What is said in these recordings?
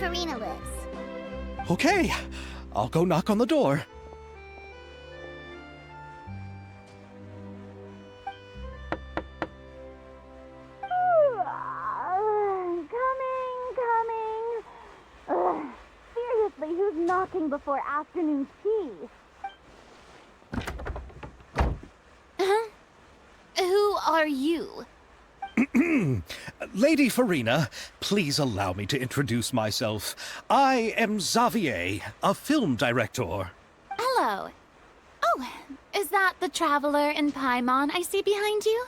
Farina lives. Okay, I'll go knock on the door. Coming. Seriously, who's knocking before afternoon tea? Who are you? Lady Farina, please allow me to introduce myself. I am Xavier, a film director. Hello. Oh, is that the traveler in Paimon I see behind you?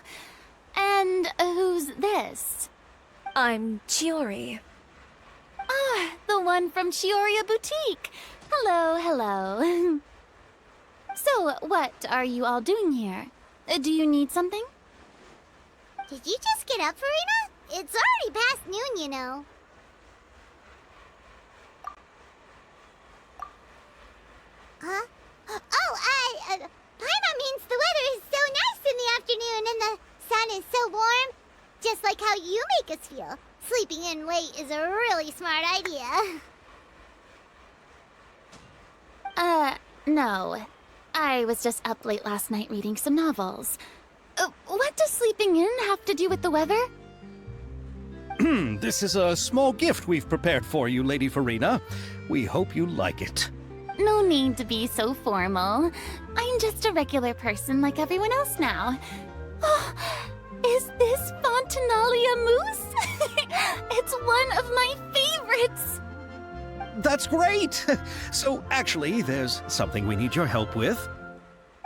And who's this? I'm Chiori. Ah, the one from Chioria Boutique. Hello, hello. So, what are you all doing here? Do you need something? Did you just get up, Farina? It's already past noon, you know. Huh? Oh, Paimon means the weather is so nice in the afternoon and the sun is so warm. Just like how you make us feel. Sleeping in late is a really smart idea. No. I was just up late last night reading some novels. What does sleeping in have to do with the weather? This is a small gift we've prepared for you, Lady Farina. We hope you like it. No need to be so formal. I'm just a regular person like everyone else now. Oh, is this Fontinalia mousse? It's one of my favorites! That's great! So, actually, there's something we need your help with.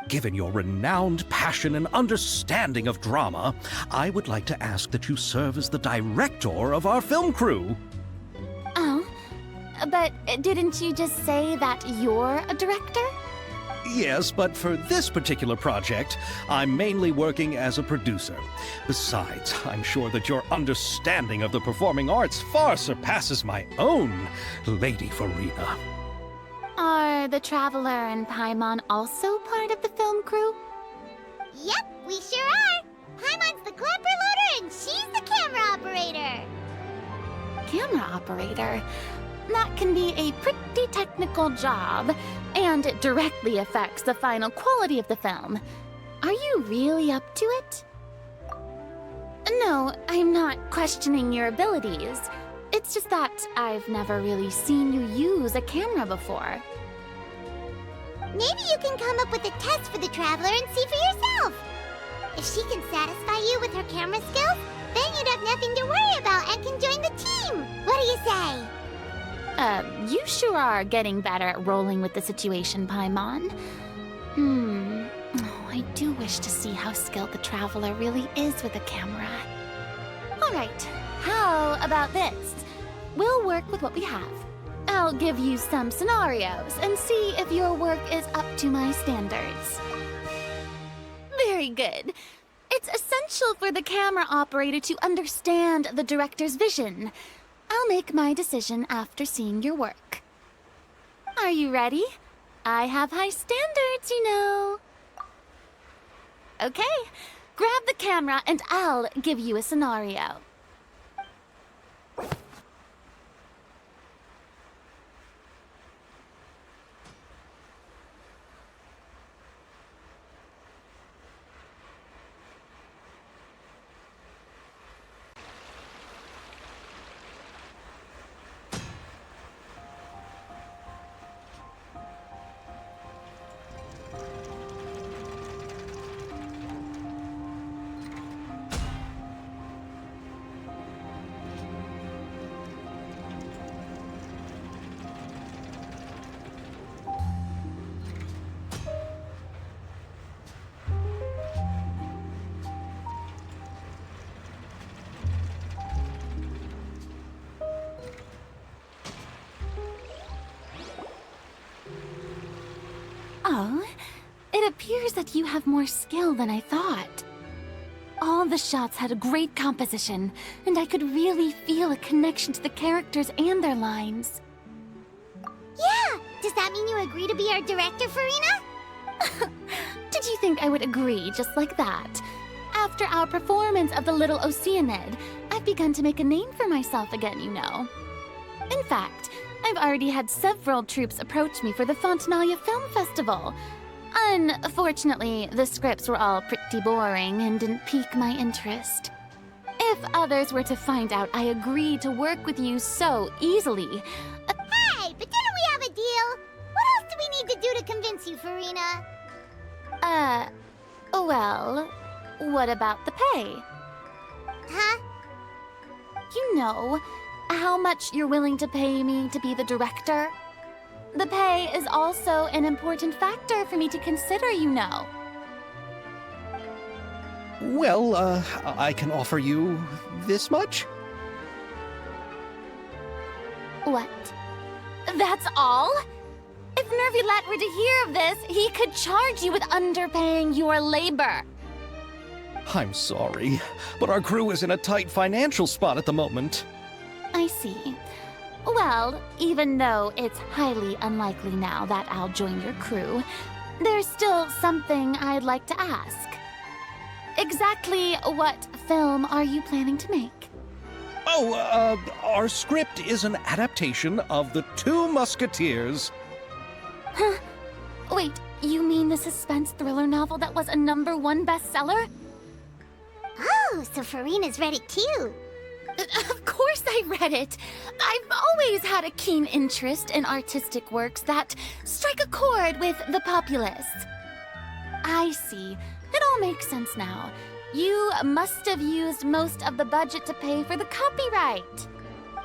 Given your renowned passion and understanding of drama, I would like to ask that you serve as the director of our film crew. Oh, but didn't you just say that you're a director? Yes, but for this particular project, I'm mainly working as a producer. Besides, I'm sure that your understanding of the performing arts far surpasses my own, Lady Farina. Are the Traveler and Paimon also part of the film crew? Yep, we sure are. Paimon's the clapper loader and she's the camera operator. Camera operator? That can be a pretty technical job, and it directly affects the final quality of the film. Are you really up to it? No, I'm not questioning your abilities. It's just that I've never really seen you use a camera before. Maybe you can come up with a test for the Traveler and see for yourself. If she can satisfy you with her camera skills, then you'd have nothing to worry about and can join the team. What do you say? You sure are getting better at rolling with the situation, Paimon. Oh, I do wish to see how skilled the Traveler really is with a camera. Alright, how about this? We'll work with what we have. I'll give you some scenarios and see if your work is up to my standards. Very good. It's essential for the camera operator to understand the director's vision. I'll make my decision after seeing your work. Are you ready? I have high standards, you know. Okay, grab the camera and I'll give you a scenario. Oh, it appears that you have more skill than I thought. All the shots had a great composition, and I could really feel a connection to the characters and their lines. Yeah! Does that mean you agree to be our director, Farina? Did you think I would agree just like that? After our performance of The Little Oceanid, I've begun to make a name for myself again, you know. In fact, I've already had several troops approach me for the Fontanalia Film Festival. Unfortunately, the scripts were all pretty boring and didn't pique my interest. If others were to find out I agreed to work with you so easily... Hey, but didn't we have a deal? What else do we need to do to convince you, Farina? Well, what about the pay? Huh? You know, how much you're willing to pay me to be the director? The pay is also an important factor for me to consider, you know. Well, I can offer you this much? What? That's all? If Nervilat were to hear of this, he could charge you with underpaying your labor. I'm sorry, but our crew is in a tight financial spot at the moment. I see. Well, even though it's highly unlikely now that I'll join your crew, there's still something I'd like to ask. Exactly what film are you planning to make? Oh, our script is an adaptation of The Two Musketeers. Huh? Wait, you mean the suspense thriller novel that was a #1 bestseller? Oh, so Farina's read it too. Of course I read it. I've always had a keen interest in artistic works that strike a chord with the populace. I see. It all makes sense now. You must have used most of the budget to pay for the copyright.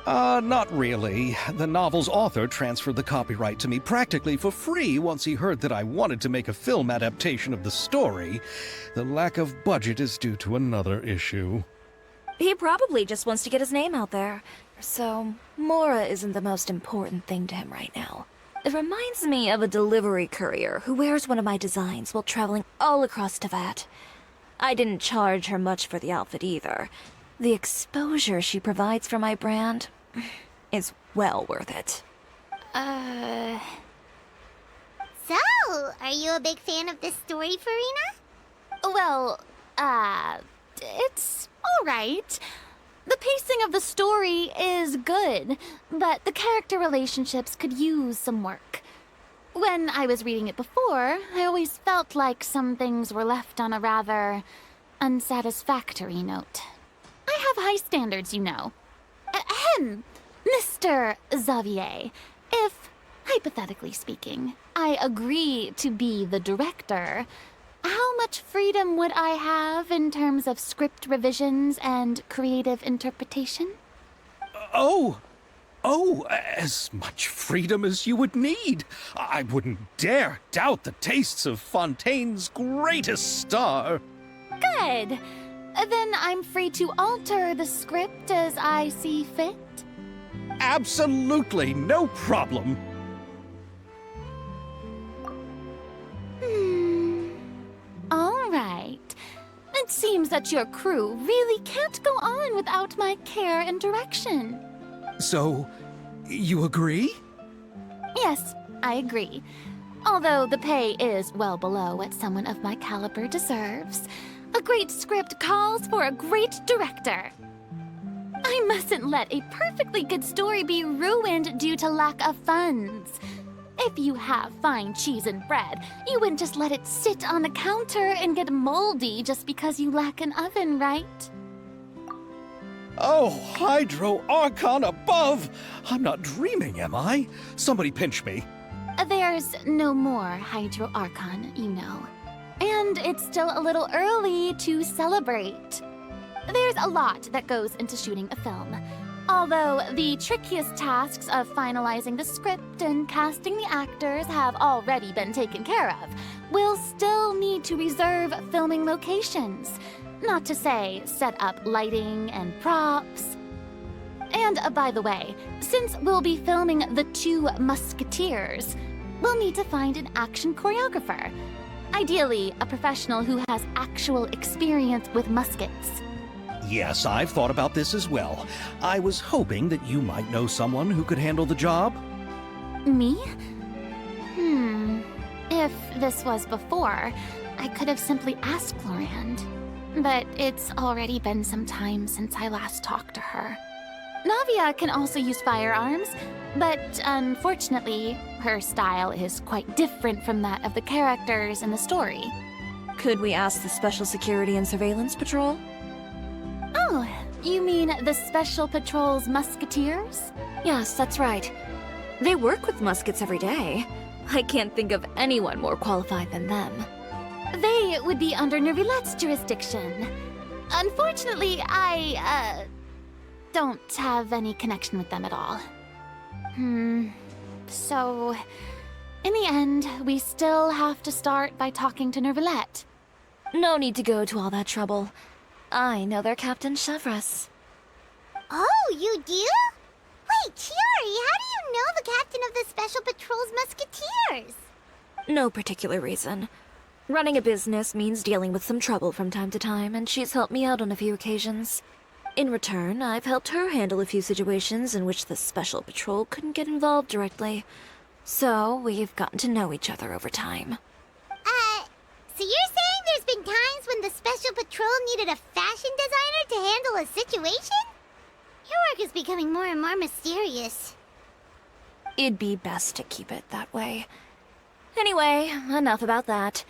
Not really. The novel's author transferred the copyright to me practically for free once he heard that I wanted to make a film adaptation of the story. The lack of budget is due to another issue. He probably just wants to get his name out there. So, Mora isn't the most important thing to him right now. It reminds me of a delivery courier who wears one of my designs while traveling all across Teyvat. I didn't charge her much for the outfit either. The exposure she provides for my brand is well worth it. So, are you a big fan of this story, Farina? Well, it's alright. The pacing of the story is good, but the character relationships could use some work. When I was reading it before, I always felt like some things were left on a rather unsatisfactory note. I have high standards, you know. Ahem, Mr. Xavier, if, hypothetically speaking, I agree to be the director, how much freedom would I have in terms of script revisions and creative interpretation? Oh, as much freedom as you would need. I wouldn't dare doubt the tastes of Fontaine's greatest star. Good. Then I'm free to alter the script as I see fit. Absolutely, no problem. All right. It seems that your crew really can't go on without my care and direction. So, you agree? Yes, I agree. Although the pay is well below what someone of my caliber deserves. A great script calls for a great director. I mustn't let a perfectly good story be ruined due to lack of funds. If you have fine cheese and bread, you wouldn't just let it sit on the counter and get moldy just because you lack an oven, right? Oh, Hydro Archon above! I'm not dreaming, am I? Somebody pinch me. There's no more Hydro Archon, you know. And it's still a little early to celebrate. There's a lot that goes into shooting a film. Although the trickiest tasks of finalizing the script and casting the actors have already been taken care of, we'll still need to reserve filming locations. Not to say set up lighting and props. And by the way, since we'll be filming The Two Musketeers, we'll need to find an action choreographer. Ideally, a professional who has actual experience with muskets. Yes, I've thought about this as well. I was hoping that you might know someone who could handle the job. Me? If this was before, I could have simply asked Florand. But it's already been some time since I last talked to her. Navia can also use firearms, but unfortunately, her style is quite different from that of the characters in the story. Could we ask the Special Security and Surveillance Patrol? Oh, you mean the Special Patrol's musketeers? Yes, that's right. They work with muskets every day. I can't think of anyone more qualified than them. They would be under Nervilette's jurisdiction. Unfortunately, I don't have any connection with them at all. So, in the end, we still have to start by talking to Nervilette. No need to go to all that trouble. I know their Captain Chevres. Oh, you do? Wait, Chiori, how do you know the captain of the Special Patrol's musketeers? No particular reason. Running a business means dealing with some trouble from time to time, and she's helped me out on a few occasions. In return, I've helped her handle a few situations in which the Special Patrol couldn't get involved directly. So, we've gotten to know each other over time. So you're saying there's been times when the Special Patrol needed a fashion designer to handle a situation? Your work is becoming more and more mysterious. It'd be best to keep it that way. Anyway, enough about that.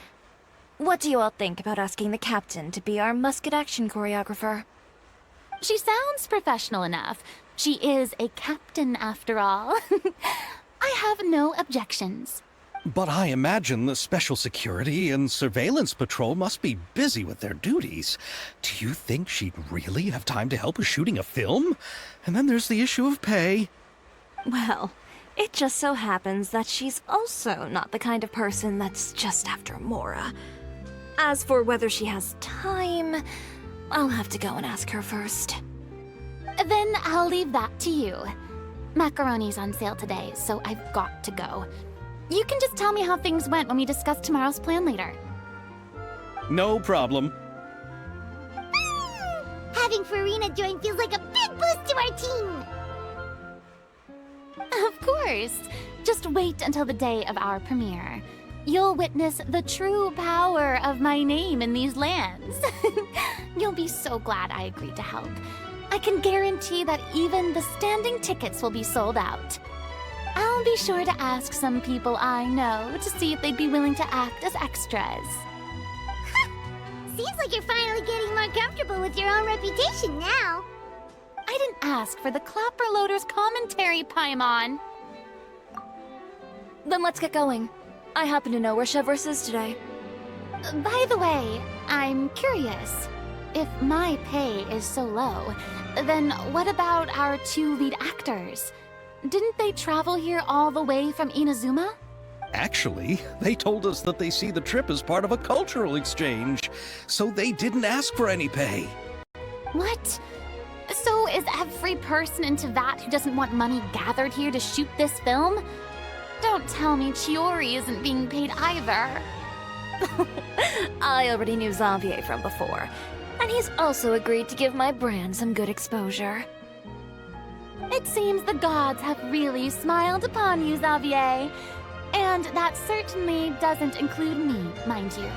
What do you all think about asking the captain to be our musket action choreographer? She sounds professional enough. She is a captain after all. I have no objections. But I imagine the Special Security and Surveillance Patrol must be busy with their duties. Do you think she'd really have time to help us shooting a film? And then there's the issue of pay. Well, it just so happens that she's also not the kind of person that's just after Mora. As for whether she has time, I'll have to go and ask her first. Then I'll leave that to you. Macaroni's on sale today, so I've got to go. You can just tell me how things went when we discuss tomorrow's plan later. No problem. Having Farina join feels like a big boost to our team! Of course. Just wait until the day of our premiere. You'll witness the true power of my name in these lands. You'll be so glad I agreed to help. I can guarantee that even the standing tickets will be sold out. I'll be sure to ask some people I know to see if they'd be willing to act as extras. Seems like you're finally getting more comfortable with your own reputation now. I didn't ask for the Clapper Loader's commentary, Paimon. Then let's get going. I happen to know where Chevres is today. By the way, I'm curious. If my pay is so low, then what about our two lead actors? Didn't they travel here all the way from Inazuma? Actually, they told us that they see the trip as part of a cultural exchange, so they didn't ask for any pay. What? So is every person into that who doesn't want money gathered here to shoot this film? Don't tell me Chiori isn't being paid either. I already knew Xavier from before, and he's also agreed to give my brand some good exposure. It seems the gods have really smiled upon you, Xavier. And that certainly doesn't include me, mind you.